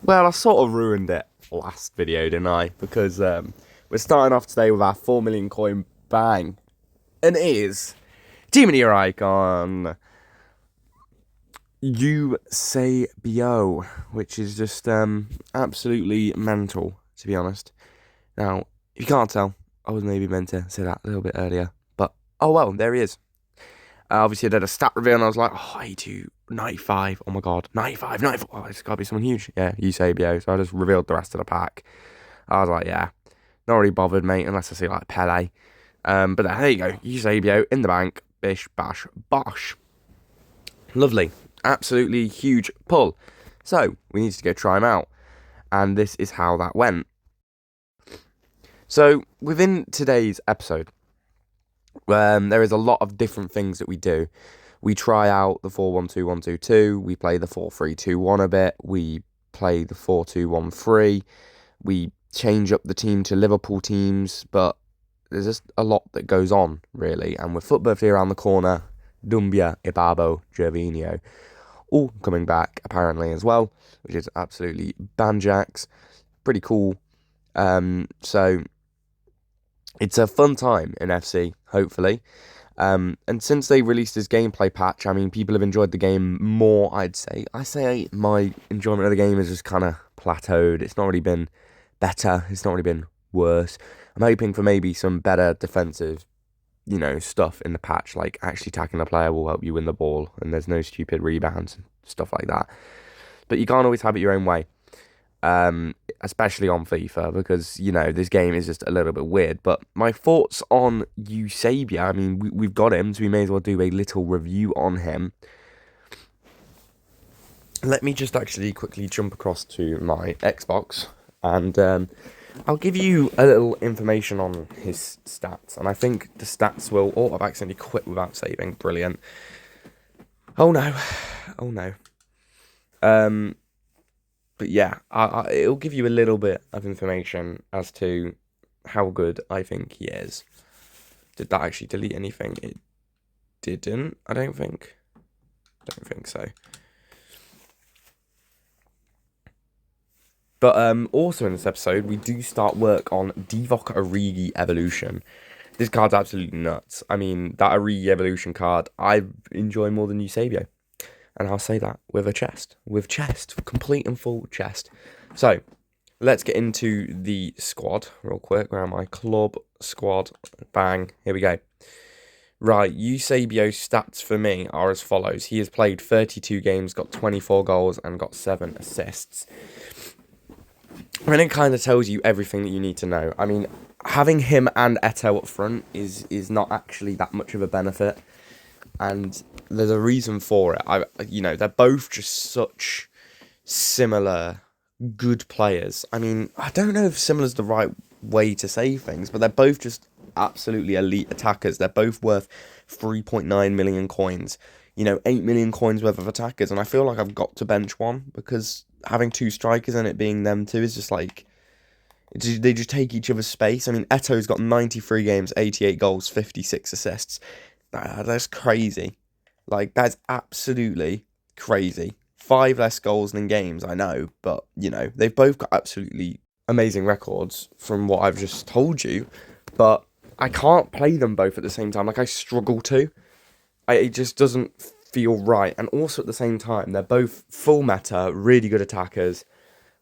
Well, I sort of ruined it last video, didn't I? Because we're starting off today with our 4 million coin bang. And it is Team of the Year icon Eusebio, which is just absolutely mental, to be honest. Now, if you can't tell, I was maybe meant to say that a little bit earlier. But, oh well, there he is. Obviously, I did a stat reveal and I was like, oh, 82, 95. Oh my god, 95, 94. Oh, it's got to be someone huge. Yeah, Eusebio. So I just revealed the rest of the pack. I was like, yeah, not really bothered, mate, unless I see like Pele. But there you go. Eusebio in the bank. Bish, bash, bosh. Lovely. Absolutely huge pull. So we needed to go try him out. And this is how that went. So within today's episode, there is a lot of different things that we do. We try out the 4-1-2-1-2-2. We play the 4-3-2-1 a bit. We play the 4-2-1-3. We change up the team to Liverpool teams, but there's just a lot that goes on, really. And with FUT birthday around the corner, Dumbia, Ibabo, Gervinho, all coming back, apparently, as well, which is absolutely banjax. Pretty cool. So it's a fun time in FC, hopefully. And since they released this gameplay patch, I mean, people have enjoyed the game more, I'd say. I say my enjoyment of the game has just kind of plateaued. It's not really been better. It's not really been worse. I'm hoping for maybe some better defensive, stuff in the patch, like actually tackling a player will help you win the ball, and there's no stupid rebounds and stuff like that. But you can't always have it your own way. Especially on FIFA, because, this game is just a little bit weird. But my thoughts on Eusebio, I mean, we've got him, so we may as well do a little review on him. Let me just actually quickly jump across to my Xbox, and I'll give you a little information on his stats. And I think the stats will... Oh, I've accidentally quit without saving. Brilliant. Oh, no. Oh, no. But yeah, it'll give you a little bit of information as to how good I think he is. Did that actually delete anything? It didn't, I don't think. Don't think so. But also in this episode, we do start work on Divock Origi Evolution. This card's absolutely nuts. I mean, that Origi Evolution card, I enjoy more than Eusebio. And I'll say that with a chest. With chest. Complete and full chest. So, let's get into the squad real quick. Where am my club squad? Bang. Here we go. Right, Eusebio's stats for me are as follows. He has played 32 games, got 24 goals, and got 7 assists. And it kind of tells you everything that you need to know. I mean, having him and Eto'o up front is not actually that much of a benefit. And there's a reason for it. They're both just such similar good players. I mean, I don't know if similar is the right way to say things, but they're both just absolutely elite attackers. They're both worth 3.9 million coins. 8 million coins worth of attackers. And I feel like I've got to bench one, because having two strikers and it being them two is just like... They just take each other's space. I mean, Eto'o's got 93 games, 88 goals, 56 assists. That's crazy. Like, that's absolutely crazy. 5 less goals than games, I know. But, they've both got absolutely amazing records from what I've just told you. But I can't play them both at the same time. Like, I struggle to. It just doesn't feel right. And also at the same time, they're both full meta, really good attackers.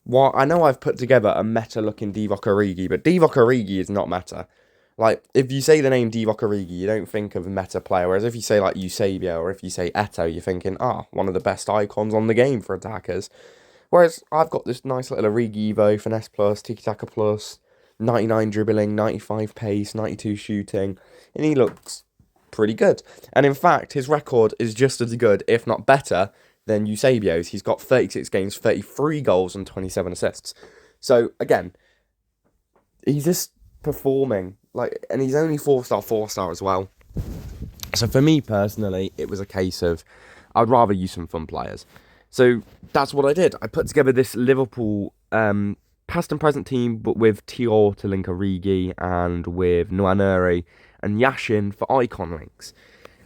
Well, I know I've put together a meta-looking Divock Origi, but Divock Origi is not meta. Like, if you say the name Divock Origi, you don't think of a meta player. Whereas if you say, like, Eusebio, or if you say Eto'o, you're thinking, one of the best icons on the game for attackers. Whereas I've got this nice little Origi Evo, Finesse Plus, Tiki Taka Plus, 99 dribbling, 95 pace, 92 shooting. And he looks pretty good. And in fact, his record is just as good, if not better, than Eusebio's. He's got 36 games, 33 goals, and 27 assists. So, again, he's just performing. And he's only 4-star as well. So for me personally, it was a case of I'd rather use some fun players. So that's what I did. I put together this Liverpool past and present team, but with Tior to link Origi and with Nwaneri and Yashin for icon links.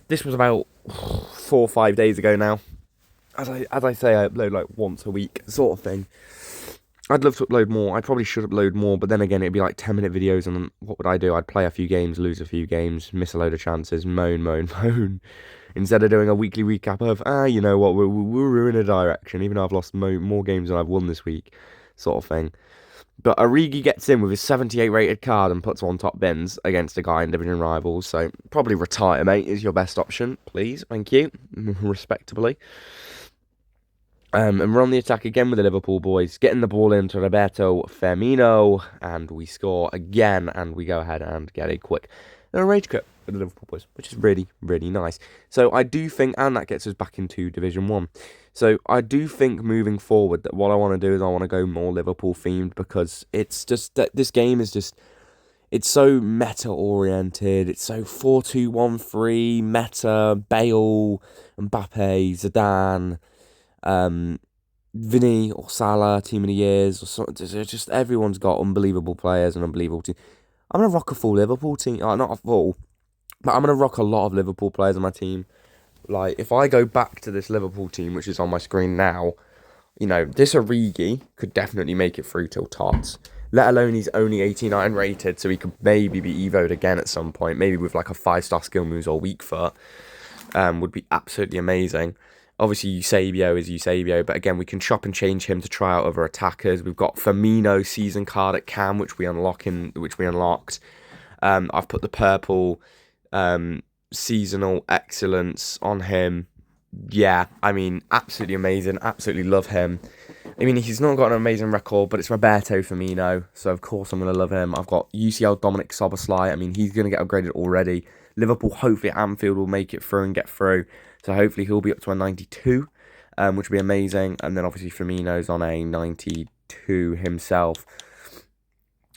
This was about 4 or 5 days ago now. As I say, I upload like once a week sort of thing. I'd love to upload more. I probably should upload more, but then again, it'd be like 10-minute videos, and then what would I do? I'd play a few games, lose a few games, miss a load of chances, moan, moan, moan. Instead of doing a weekly recap of, you know what, we're in a direction, even though I've lost more games than I've won this week, sort of thing. But Origi gets in with his 78 rated card and puts one top bins against a guy in division rivals, so probably retire, mate, is your best option, please. Thank you. Respectably. And we're on the attack again with the Liverpool boys, getting the ball into Roberto Firmino, and we score again, and we go ahead and get a quick rage quit with the Liverpool boys, which is really, really nice. So I do think, and that gets us back into Division 1. So I do think moving forward that what I want to do is I want to go more Liverpool themed, because it's just that this game is just, it's so meta oriented. It's so 4-2-1-3 meta, Bale, Mbappe, Zidane, Vinny or Salah, team of the years, or something. Just everyone's got unbelievable players and unbelievable team. I'm gonna rock a full Liverpool team, not a full, but I'm gonna rock a lot of Liverpool players on my team. Like, if I go back to this Liverpool team, which is on my screen now, you know, this Origi could definitely make it through till tots. Let alone he's only 89 rated, so he could maybe be evoed again at some point, maybe with like a 5-star skill moves or weak foot. Would be absolutely amazing. Obviously, Eusebio is Eusebio, but again, we can chop and change him to try out other attackers. We've got Firmino season card at Cam, which we unlocked. I've put the purple seasonal excellence on him. Yeah, I mean, absolutely amazing. Absolutely love him. I mean, he's not got an amazing record, but it's Roberto Firmino, so of course I'm going to love him. I've got UCL Dominic Szoboszlai. I mean, he's going to get upgraded already. Liverpool, hopefully at Anfield, will make it through and get through. So hopefully he'll be up to a 92, which would be amazing. And then obviously Firmino's on a 92 himself.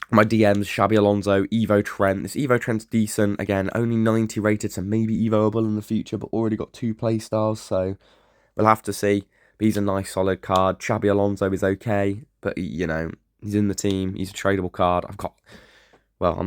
My DMs, Xabi Alonso, Evo Trent. This Evo Trent's decent. Again, only 90 rated, so maybe Evoable in the future, but already got 2 play styles, so we'll have to see. But he's a nice, solid card. Xabi Alonso is okay, but, you know, he's in the team. He's a tradable card. I'm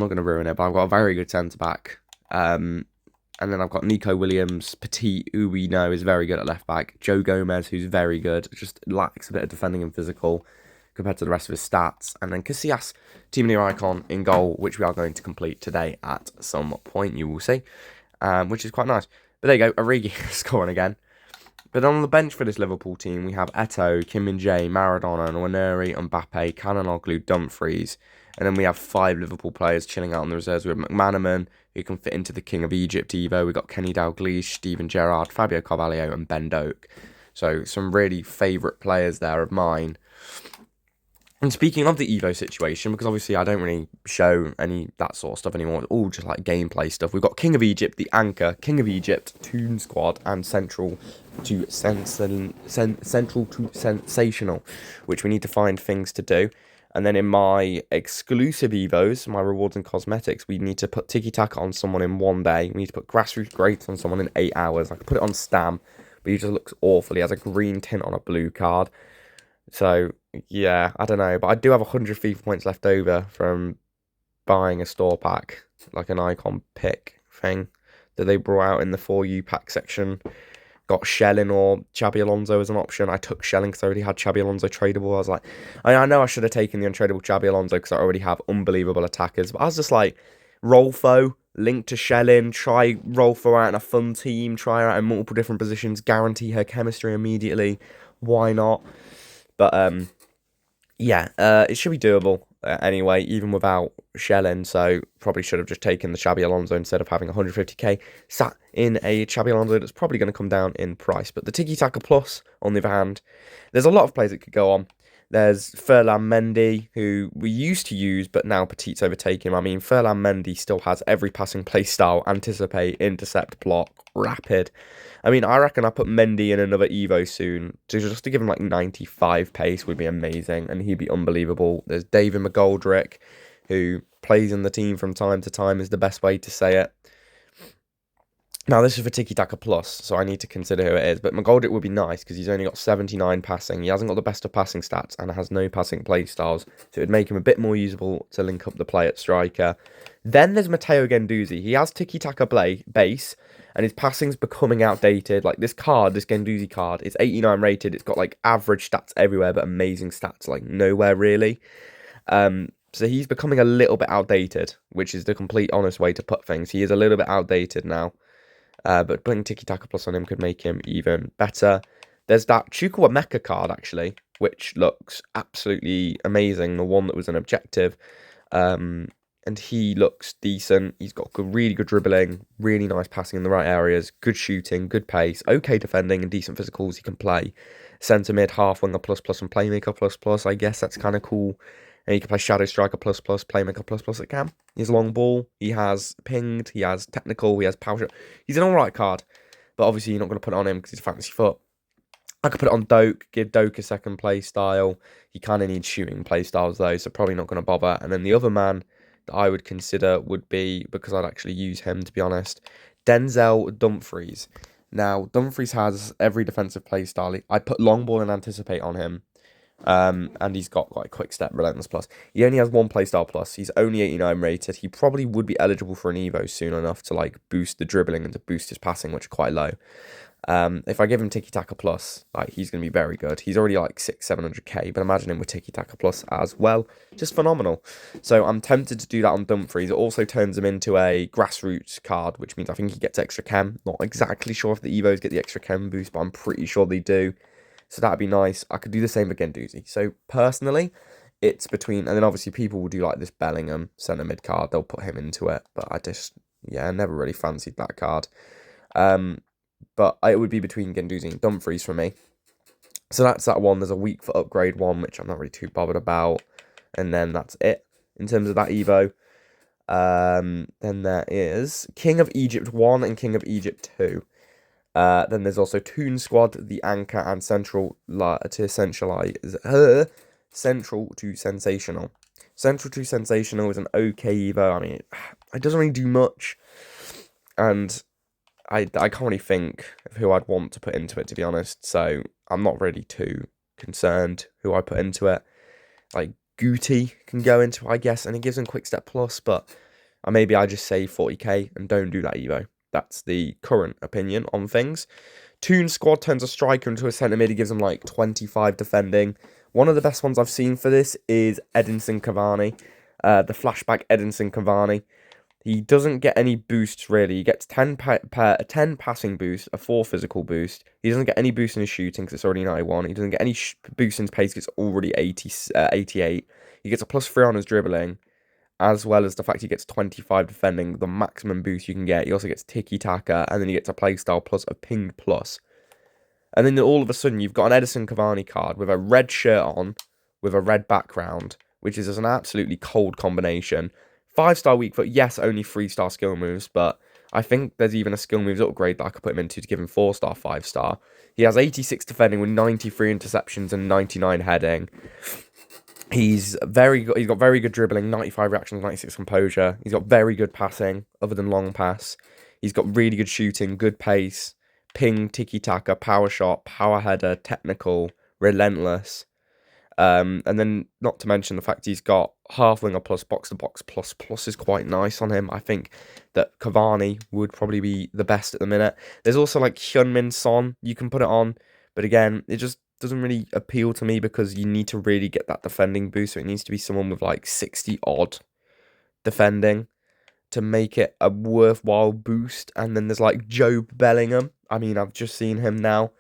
not going to ruin it, but I've got a very good centre-back. And then I've got Nico Williams, Petit, who we know is very good at left-back. Joe Gomez, who's very good. Just lacks a bit of defending and physical compared to the rest of his stats. And then Casillas, Team of the Year icon in goal, which we are going to complete today at some point, you will see. Which is quite nice. But there you go, Origi scoring again. But on the bench for this Liverpool team, we have Eto'o, Kim Min-jae, Maradona, Nwaneri, Mbappe, Calhanoglu, Dumfries. And then we have 5 Liverpool players chilling out on the reserves. We have McManaman, who can fit into the King of Egypt Evo. We've got Kenny Dalglish, Steven Gerrard, Fabio Carvalho, and Ben Doak. So some really favourite players there of mine. And speaking of the Evo situation, because obviously I don't really show any that sort of stuff anymore, it's all just like gameplay stuff. We've got King of Egypt, the Anchor, King of Egypt, Toon Squad, and Central to Sensational, which we need to find things to do. And then in my exclusive Evos, my rewards and cosmetics, we need to put Tiki Taka on someone in 1 day. We need to put Grassroots Greats on someone in 8 hours. I could put it on Stam, but he just looks awful. He has a green tint on a blue card. So, yeah, I don't know. But I do have 100 FIFA points left over from buying a store pack, like an icon pick thing that they brought out in the 4U pack section. Got Shelling or Xabi Alonso as an option. I took Shelling because I already had Xabi Alonso tradable. I was like, I know I should have taken the untradeable Xabi Alonso because I already have unbelievable attackers. But I was just like, Rolfo, linked to Shelling, try Rolfo out in a fun team, try her out in multiple different positions, guarantee her chemistry immediately. Why not? But, yeah, it should be doable anyway, even without Shelling. So probably should have just taken the Xabi Alonso instead of having 150k sat in a Xabi Alonso that's probably going to come down in price. But the Tiki Taka Plus, on the other hand, there's a lot of players that could go on. There's Ferland Mendy, who we used to use, but now Petit's overtaken him. I mean, Ferland Mendy still has every passing play style: anticipate, intercept, block, rapid. I mean, I reckon I put Mendy in another Evo soon, just to give him like 95 pace would be amazing, and he'd be unbelievable. There's David McGoldrick, who plays in the team from time to time, is the best way to say it. Now, this is for Tiki Taka Plus, so I need to consider who it is. But McGoldrick would be nice because he's only got 79 passing. He hasn't got the best of passing stats and has no passing play styles. So it would make him a bit more usable to link up the play at striker. Then there's Matteo Guendouzi. He has Tiki Taka base and his passing's becoming outdated. Like this card, this Guendouzi card, it's 89 rated. It's got like average stats everywhere, but amazing stats like nowhere really. So he's becoming a little bit outdated, which is the complete honest way to put things. He is a little bit outdated now. But putting Tiki Taka Plus on him could make him even better. There's that Chukwuemeka card, actually, which looks absolutely amazing. The one that was an objective. And he looks decent. He's got really good dribbling, really nice passing in the right areas, good shooting, good pace, okay defending, and decent physicals. He can play centre mid, half winger plus plus, and playmaker plus plus. I guess that's kind of cool. And he can play shadow striker plus plus, playmaker plus plus. It can. He has long ball. He has pinged. He has technical. He has power shot. He's an all right card, but obviously you're not going to put it on him because he's fancy foot. I could put it on Doak, give Doak a second play style. He kind of needs shooting play styles though, so probably not going to bother. And then the other man that I would consider would be, because I'd actually use him to be honest, Denzel Dumfries. Now, Dumfries has every defensive play style. I put long ball and anticipate on him. And he's got like quick step, relentless plus. He only has one playstyle plus. He's only 89 rated. He probably would be eligible for an Evo soon enough to like boost the dribbling and to boost his passing, which are quite low. If I give him Tiki Taka Plus, like he's going to be very good. He's already like 700k, but imagine him with Tiki Taka Plus as well. Just phenomenal. So I'm tempted to do that on Dumfries. It also turns him into a grassroots card, which means I think he gets extra chem. Not exactly sure if the Evos get the extra chem boost, but I'm pretty sure they do. So that'd be nice. I could do the same with Guendouzi. So personally, it's between, and then obviously people will do like this Bellingham centre mid card. They'll put him into it, but I just, yeah, I never really fancied that card. But it would be between Guendouzi and Dumfries for me. So that's that one. There's a weak for upgrade one, which I'm not really too bothered about. And then that's it in terms of that Evo. Then there is King of Egypt 1 and King of Egypt 2. Then there's also Toon Squad, the Anchor, and Central to Sensational. Central to Sensational is an okay Evo. I mean, it doesn't really do much. And I can't really think of who I'd want to put into it, to be honest. So I'm not really too concerned who I put into it. Like Guti can go into it, I guess, and it gives him quick step plus, but maybe I just say 40k and don't do that Evo. That's the current opinion on things. Toon Squad turns a striker into a centre mid. He gives him like 25 defending. One of the best ones I've seen for this is Edinson Cavani. The flashback Edinson Cavani. He doesn't get any boosts, really. He gets 10 passing boost, a 4 physical boost. He doesn't get any boost in his shooting because it's already 91. He doesn't get any boost in his pace because it's already 88. He gets a +3 on his dribbling, as well as the fact he gets 25 defending, the maximum boost you can get. He also gets tiki-taka, and then he gets a playstyle plus, a ping plus. And then all of a sudden, you've got an Edinson Cavani card with a red shirt on, with a red background, which is an absolutely cold combination. 5-star weak foot, yes, only 3-star skill moves, but I think there's even a skill moves upgrade that I could put him into to give him 4-star, 5-star. He has 86 defending with 93 interceptions and 99 heading. He's very good. He's got very good dribbling, 95 reactions, 96 composure. He's got very good passing, other than long pass. He's got really good shooting, good pace, ping, tiki-taka, power shot, power header, technical, relentless. And then not to mention the fact he's got half winger plus box to box plus is quite nice on him. I think that Cavani would probably be the best at the minute. There's also like Hyunmin Son you can put it on, but again, it just doesn't really appeal to me because you need to really get that defending boost. So it needs to be someone with like 60 odd defending to make it a worthwhile boost. And then there's like Job Bellingham. I mean, I've just seen him now.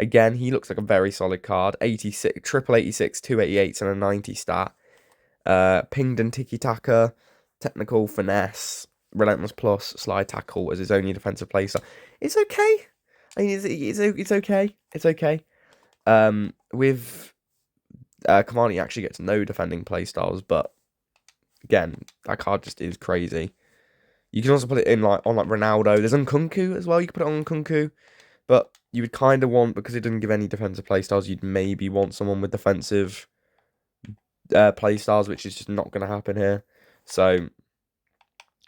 Again, he looks like a very solid card. 86, triple 86, 288s, and a 90 stat. Pinged and tiki-taka, technical, finesse, relentless plus, slide tackle as his only defensive playstyle. It's okay. I mean, it's okay. It's okay. With Cavani actually gets no defending playstyles, but again, that card just is crazy. You can also put it in like on like Ronaldo. There's Nkunku as well. You can put it on Nkunku, but you would kind of want, because it doesn't give any defensive playstyles, you'd maybe want someone with defensive playstyles, which is just not going to happen here. So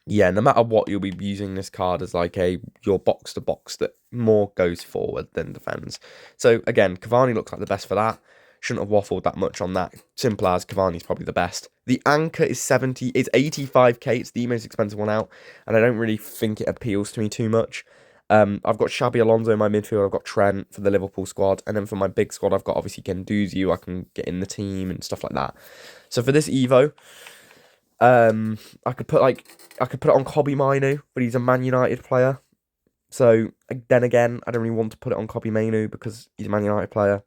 yeah, no matter what, you'll be using this card as like your box to box that more goes forward than defends. So again, Cavani looks like the best for that. Shouldn't have waffled that much on that. Simple as, Cavani's probably the best. The Anchor is 85k. It's the most expensive one out, and I don't really think it appeals to me too much. I've got Xabi Alonso in my midfield. I've got Trent for the Liverpool squad. And then for my big squad, I've got obviously Guendouzi, who I can get in the team and stuff like that. So for this Evo, I could put it on Kobbie Mainoo, but he's a Man United player. So then again, I don't really want to put it on Kobbie Mainoo because he's a Man United player.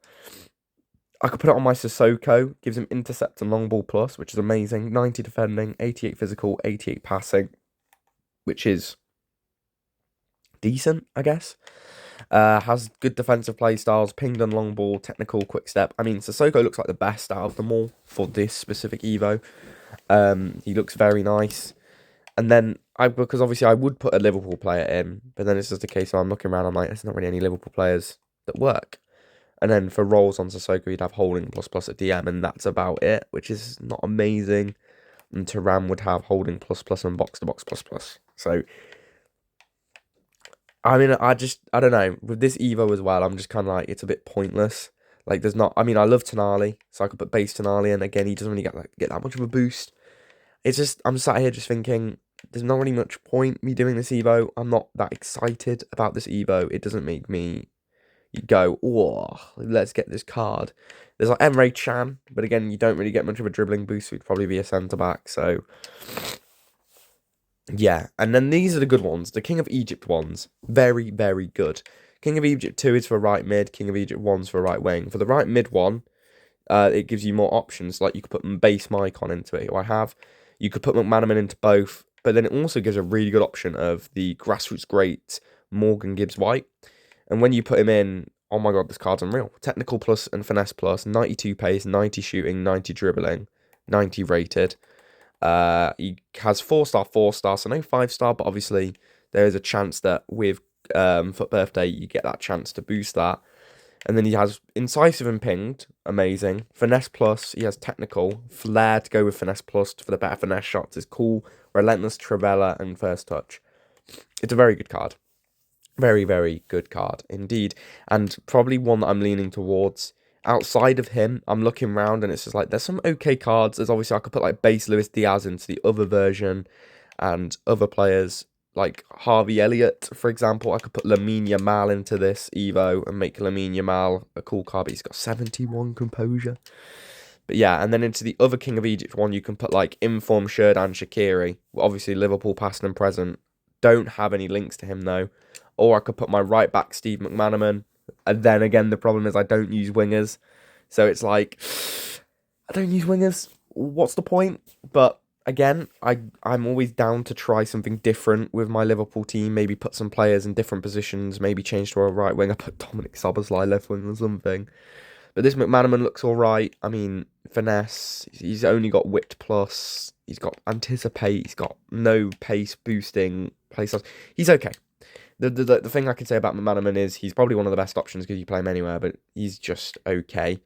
I could put it on my Sissoko, gives him intercept and long ball plus, which is amazing. 90 defending, 88 physical, 88 passing, which is decent, I guess. Has good defensive play styles, pinged and long ball, technical, quick step. I mean, Sissoko looks like the best out of them all for this specific Evo. He looks very nice. And then, because obviously I would put a Liverpool player in, but then it's just a case of I'm looking around, I'm like, there's not really any Liverpool players that work. And then for roles on Sissoko, you'd have Holding plus plus at DM, and that's about it, which is not amazing. And Thuram would have Holding plus plus and box to box plus plus. So, I mean, I don't know. With this Evo as well, I'm just kind of like, it's a bit pointless. Like, there's not, I mean, I love Tonali, so I could put base Tonali in. Again, he doesn't really get that much of a boost. It's just, I'm sat here just thinking, there's not really much point me doing this Evo. I'm not that excited about this Evo. It doesn't make me go, oh, let's get this card. There's like Emre Can, but again, you don't really get much of a dribbling boost. So he'd probably be a centre-back, so yeah. And then these are the good ones. The King of Egypt ones, very, very good. King of Egypt 2 is for right mid. King of Egypt 1's for right wing. For the right mid one, it gives you more options. Like you could put base Maicon into it, you could put McManaman into both, but then it also gives a really good option of the grassroots great Morgan Gibbs-White. And when you put him in, oh my god, this card's unreal. Technical plus and finesse plus, 92 pace, 90 shooting, 90 dribbling, 90 rated. He has 4-star, 4-star, so no 5-star, but obviously there is a chance that with Foot Birthday, you get that chance to boost that. And then he has Incisive and Pinged, amazing. Finesse plus, he has Technical. Flair to go with Finesse plus for the better finesse shots is cool. Relentless, Trivella, and First Touch. It's a very good card. Very, very good card indeed. And probably one that I'm leaning towards. Outside of him, I'm looking around and it's just like, there's some okay cards. There's obviously, I could put like base Luis Diaz into the other version and other players. Like Harvey Elliott, for example, I could put Lamine Yamal into this Evo and make Lamine Yamal a cool card, but he's got 71 composure. But yeah, and then into the other King of Egypt one, you can put like Inform Sherdan Shaqiri. Well, obviously, Liverpool past and present. Don't have any links to him though. Or I could put my right back, Steve McManaman. And then again, the problem is I don't use wingers. So it's like, I don't use wingers. What's the point? But again, I'm always down to try something different with my Liverpool team. Maybe put some players in different positions. Maybe change to a right winger. Put Dominic Szoboszlai left wing or something. But this McManaman looks all right. I mean, finesse. He's only got whipped plus. He's got anticipate. He's got no pace boosting play styles. He's okay. The thing I can say about McManaman is he's probably one of the best options because you play him anywhere, but he's just okay.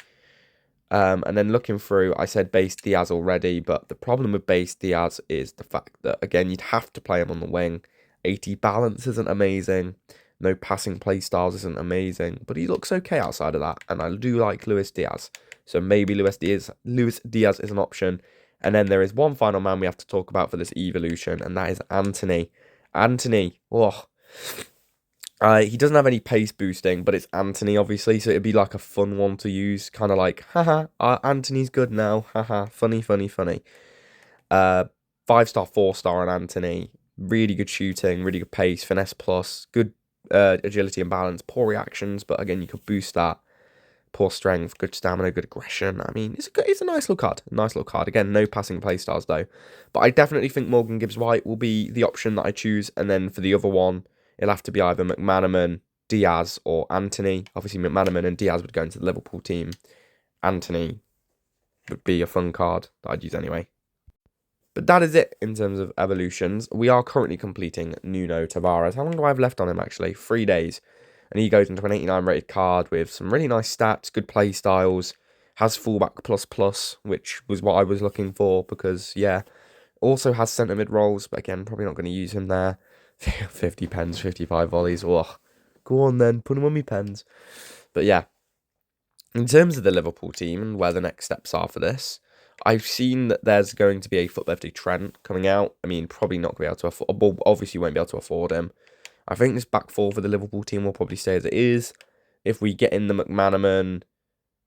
And then looking through, I said base Diaz already, but the problem with base Diaz is the fact that, again, you'd have to play him on the wing. 80 balance isn't amazing. No passing play styles isn't amazing, but he looks okay outside of that. And I do like Luis Diaz. So maybe Luis Diaz is an option. And then there is one final man we have to talk about for this evolution, and that is Anthony. Anthony, oh. He doesn't have any pace boosting, but it's Anthony, obviously, so it'd be like a fun one to use. Kind of like, haha, Anthony's good now. Haha, funny, funny, funny. 5-star, 4-star on Anthony. Really good shooting, really good pace, finesse plus, good agility and balance, poor reactions, but again, you could boost that. Poor strength, good stamina, good aggression. I mean, it's a nice little card. Nice little card. Again, no passing playstyles though. But I definitely think Morgan Gibbs-White will be the option that I choose. And then for the other one, it'll have to be either McManaman, Diaz, or Anthony. Obviously, McManaman and Diaz would go into the Liverpool team. Anthony would be a fun card that I'd use anyway. But that is it in terms of evolutions. We are currently completing Nuno Tavares. How long do I have left on him, actually? 3 days. And he goes into an 89 rated card with some really nice stats, good play styles, has fullback plus, which was what I was looking for because, yeah, also has centre mid roles, but again, probably not going to use him there. 50 pens, 55 volleys, oh, go on then, put him on me pens. But yeah, in terms of the Liverpool team and where the next steps are for this, I've seen that there's going to be a Foot Birthday Trent coming out. I mean, probably not going to be able to afford, well, obviously you won't be able to afford him. I think this back four for the Liverpool team will probably stay as it is. If we get in the McManaman,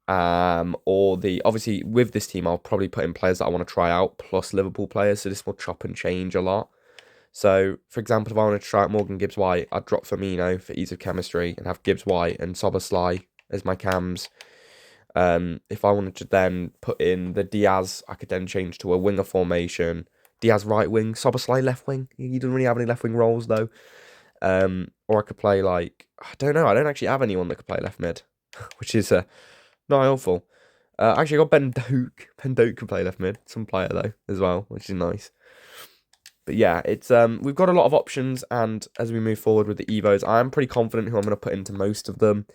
or the, obviously with this team, I'll probably put in players that I want to try out plus Liverpool players, so this will chop and change a lot. So, for example, if I wanted to try out Morgan Gibbs-White, I'd drop Firmino for ease of chemistry and have Gibbs-White and Szoboszlai as my cams. If I wanted to then put in the Diaz, I could then change to a winger formation. Diaz right wing, Szoboszlai left wing. He doesn't really have any left wing roles though. Or I could play like, I don't know. I don't actually have anyone that could play left mid, which is not helpful. Actually, I got Ben Doak. Ben Doak can play left mid. Some player though as well, which is nice. But yeah, it's we've got a lot of options, and as we move forward with the Evos, I am pretty confident who I'm going to put into most of them.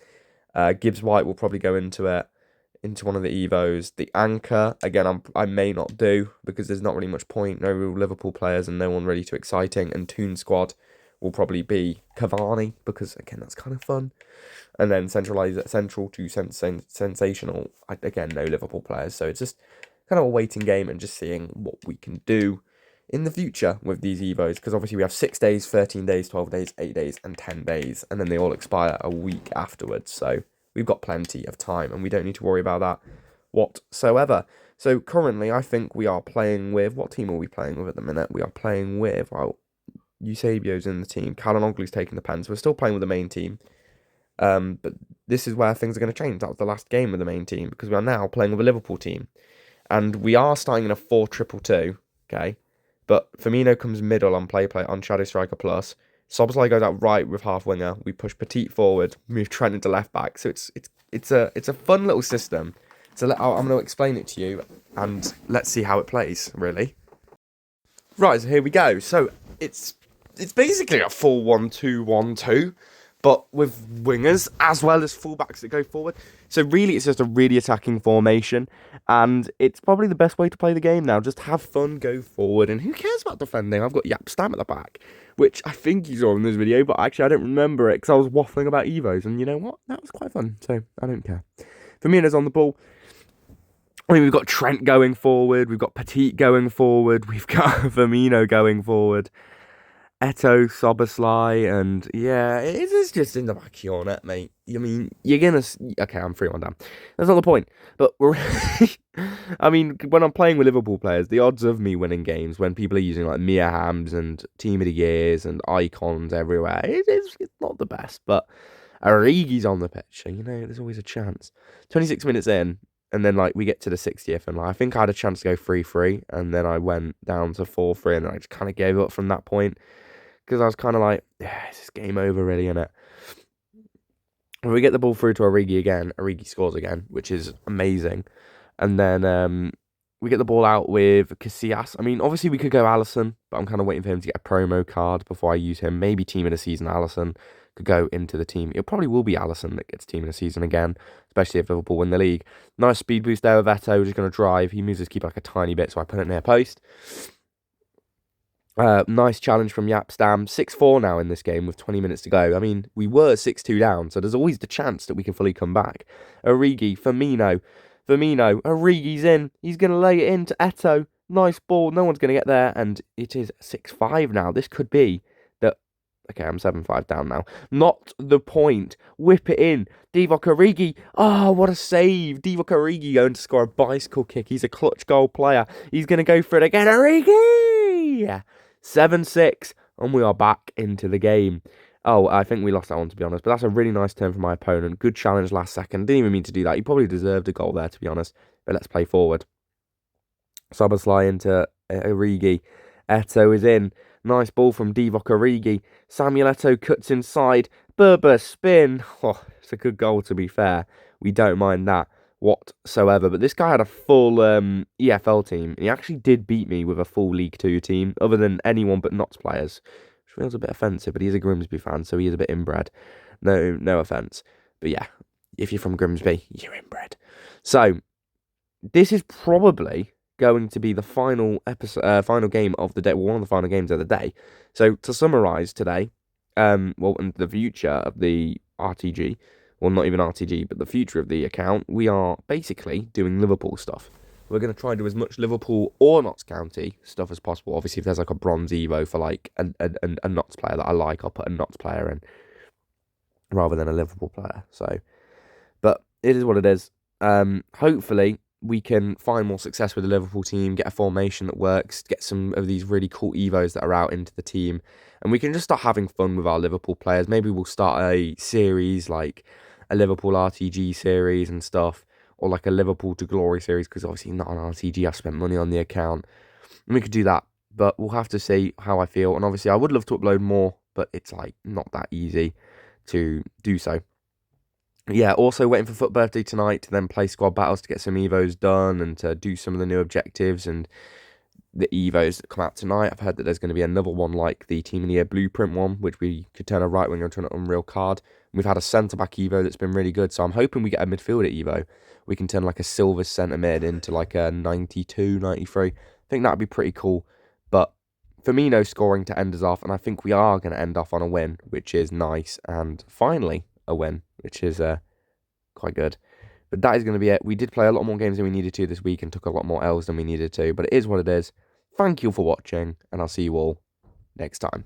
Gibbs-White will probably go into one of the Evos. The anchor, again, I may not do because there's not really much point. No real Liverpool players and no one really too exciting. And Toon squad will probably be Cavani because, again, that's kind of fun. And then central to sensational, again, no Liverpool players. So it's just kind of a waiting game and just seeing what we can do in the future with these Evos, because obviously we have 6 days, 13 days, 12 days, 8 days, and 10 days, and then they all expire a week afterwards. So we've got plenty of time, and we don't need to worry about that whatsoever. So currently, I think we are playing with, what team are we playing with at the minute? We are playing with, well, Eusebio's in the team, Calhanoglu's taking the pen, so we're still playing with the main team. But this is where things are going to change. That was the last game with the main team, because we are now playing with a Liverpool team. And we are starting in a 4-2-2, okay? But Firmino comes middle on play on Shadow Striker plus. Szoboszlai goes out right with half winger. We push Petit forward, move Trent into left back. So it's a fun little system. So I'm going to explain it to you, and let's see how it plays, really. Right, so here we go. So it's basically a full 1-2-1-2, but with wingers as well as fullbacks that go forward. So really, it's just a really attacking formation, and it's probably the best way to play the game now. Just have fun, go forward, and who cares about defending? I've got Yap Stam at the back, which I think you saw in this video, but actually I don't remember it because I was waffling about Evos, and you know what? That was quite fun, so I don't care. Firmino's on the ball. I mean, we've got Trent going forward, we've got Petit going forward, we've got Firmino going forward. Eto'o, Szoboszlai, and yeah, it's just in the back of your net, mate. I mean, you're gonna... Okay, I'm 3-1 down. That's not the point. But we're... I mean, when I'm playing with Liverpool players, the odds of me winning games when people are using like Mia Hams and Team of the Years and icons everywhere, it's not the best. But Origi's on the pitch, so you know, there's always a chance. 26 minutes in, and then like we get to the 60th, and like, I think I had a chance to go 3-3, and then I went down to 4-3, and I just kind of gave up from that point. Because I was kind of like, yeah, it's just game over, really, innit? When we get the ball through to Origi again, Origi scores again, which is amazing. And then we get the ball out with Casillas. I mean, obviously we could go Alisson, but I'm kind of waiting for him to get a promo card before I use him. Maybe team of the season Alisson could go into the team. It probably will be Alisson that gets team of the season again, especially if Liverpool win the league. Nice speed boost there with Eto'o, just going to drive. He moves his keeper like a tiny bit, so I put it near post. Nice challenge from Yap Stam. 6-4 now in this game with 20 minutes to go. I mean, we were 6-2 down, so there's always the chance that we can fully come back. Origi, Firmino, Origi's in. He's going to lay it into Eto'o. Nice ball. No one's going to get there, and it is 6-5 now. This could be the... Okay, I'm 7-5 down now. Not the point. Whip it in. Divock Origi. Oh, what a save. Divock Origi going to score a bicycle kick. He's a clutch goal player. He's going to go for it again. Origi! 7-6, and we are back into the game. Oh, I think we lost that one, to be honest, but that's a really nice turn from my opponent. Good challenge last second. Didn't even mean to do that. He probably deserved a goal there, to be honest, but let's play forward. Szoboszlai into Origi. Eto'o is in. Nice ball from Divock Origi. Samuel Eto'o cuts inside. Berber spin. Oh, it's a good goal, to be fair. We don't mind that whatsoever, but this guy had a full EFL team. He actually did beat me with a full League 2 team, other than anyone but Notts players, which feels a bit offensive, but he's a Grimsby fan, so he is a bit inbred. No offence, but yeah, if you're from Grimsby, you're inbred. So this is probably going to be the final final game of the day, well, one of the final games of the day. So to summarise today, in the future of the RTG, well, not even RTG, but the future of the account, we are basically doing Liverpool stuff. We're going to try and do as much Liverpool or Notts County stuff as possible. Obviously, if there's like a bronze Evo for like a Notts player that I like, I'll put a Notts player in rather than a Liverpool player. So, but it is what it is. Hopefully, we can find more success with the Liverpool team, get a formation that works, get some of these really cool Evos that are out into the team, and we can just start having fun with our Liverpool players. Maybe we'll start a series like a Liverpool RTG series and stuff, or like a Liverpool to Glory series, because obviously not an RTG, I've spent money on the account, and we could do that, but we'll have to see how I feel, and obviously I would love to upload more, but it's like not that easy to do so. Yeah, also waiting for Foot Birthday tonight to then play squad battles to get some Evos done and to do some of the new objectives and the Evos that come out tonight. I've heard that there's going to be another one like the Team of the Year Blueprint one, which we could turn a right winger into an Unreal card. We've had a centre-back Evo that's been really good, so I'm hoping we get a midfielder Evo. We can turn like a silver centre mid into like a 92, 93. I think that would be pretty cool, but Firmino scoring to end us off, and I think we are going to end off on a win, which is nice, and finally a win, which is quite good. But that is going to be it. We did play a lot more games than we needed to this week and took a lot more L's than we needed to, but it is what it is. Thank you for watching, and I'll see you all next time.